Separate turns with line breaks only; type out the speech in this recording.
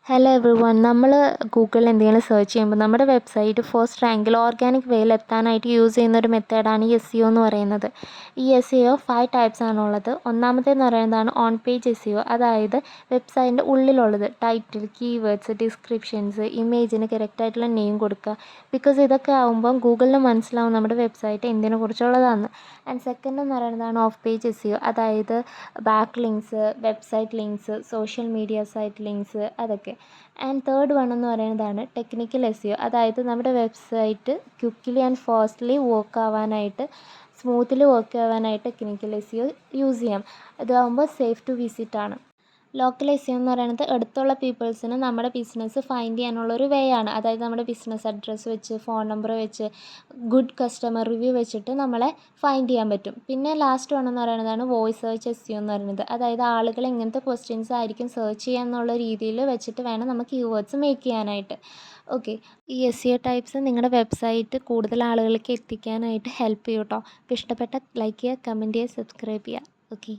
Hello every one. നമ്മൾ ഗൂഗിളിൽ എന്തെങ്കിലും സെർച്ച് ചെയ്യുമ്പോൾ നമ്മുടെ വെബ്സൈറ്റ് ഫസ്റ്റ് റാങ്കിൽ ഓർഗാനിക് വേയിൽ എത്താനായിട്ട് യൂസ് ചെയ്യുന്ന ഒരു മെത്തേഡാണ് ഈ എസ് ഇ ഒ എന്ന് പറയുന്നത്. ഈ എസ് ഇ ഒ 5 ടൈപ്സ് ആണുള്ളത്. ഒന്നാമത്തേന്ന് പറയുന്നതാണ് on page S E O. അതായത് വെബ്സൈറ്റിൻ്റെ ഉള്ളിലുള്ളത് ടൈറ്റിൽ, കീവേഡ്സ്, ഡിസ്ക്രിപ്ഷൻസ്, ഇമേജിന് കറക്റ്റായിട്ടുള്ള നെയിം കൊടുക്കുക. ബിക്കോസ് ഇതൊക്കെ ആകുമ്പം ഗൂഗിളിന് മനസ്സിലാവും നമ്മുടെ വെബ്സൈറ്റ് എന്തിനെ കുറിച്ചുള്ളതാണ്. ആൻഡ് സെക്കൻഡ് എന്ന് പറയുന്നതാണ് off page S E O. അതായത് back links, website links, social media site links, അതൊക്കെ. ആൻഡ് തേർഡ് വൺ എന്ന് പറയുന്നതാണ് ടെക്നിക്കൽ എസ് ഇ ഒ. അതായത് നമ്മുടെ website quickly and fastly work ആവാനായിട്ട്, സ്മൂത്ത്ലി വർക്ക് ആവാനായിട്ട് technical S E O use ചെയ്യാം. ഇതാകുമ്പോൾ സേഫ് ടു വിസിറ്റ് ആണ്. ലോക്കൽ എസ് ഇ ഒ എന്ന് പറയുന്നത് അടുത്തുള്ള പീപ്പിൾസിന് നമ്മുടെ ബിസിനസ് ഫൈൻഡ് ചെയ്യാനുള്ളൊരു വേ ആണ്. അതായത് നമ്മുടെ ബിസിനസ് അഡ്രസ്സ് വെച്ച്, ഫോൺ നമ്പർ വെച്ച്, ഗുഡ് കസ്റ്റമർ റിവ്യൂ വെച്ചിട്ട് നമ്മളെ ഫൈൻഡ് ചെയ്യാൻ പറ്റും. പിന്നെ ലാസ്റ്റ് വൺ എന്ന് പറയുന്നതാണ് voice search S E O എന്ന് പറയുന്നത്. അതായത് ആളുകൾ എങ്ങനത്തെ ക്വസ്റ്റ്യൻസ് ആയിരിക്കും സെർച്ച് ചെയ്യുക എന്നുള്ള രീതിയിൽ വെച്ചിട്ട് വേണം നമുക്ക് കീവേഡ്സ് മേക്ക് ചെയ്യാനായിട്ട്. ഓക്കെ, ഈ എസ് ഇ ഒ ടൈപ്സ് നിങ്ങളുടെ വെബ്സൈറ്റ് കൂടുതൽ ആളുകളിലേക്ക് എത്തിക്കാനായിട്ട് ഹെൽപ്പ് ചെയ്യും കേട്ടോ. അപ്പോൾ ഇഷ്ടപ്പെട്ട ലൈക്ക് ചെയ്യുക, കമൻറ്റ് ചെയ്യുക, സബ്സ്ക്രൈബ് ചെയ്യുക. ഓക്കെ.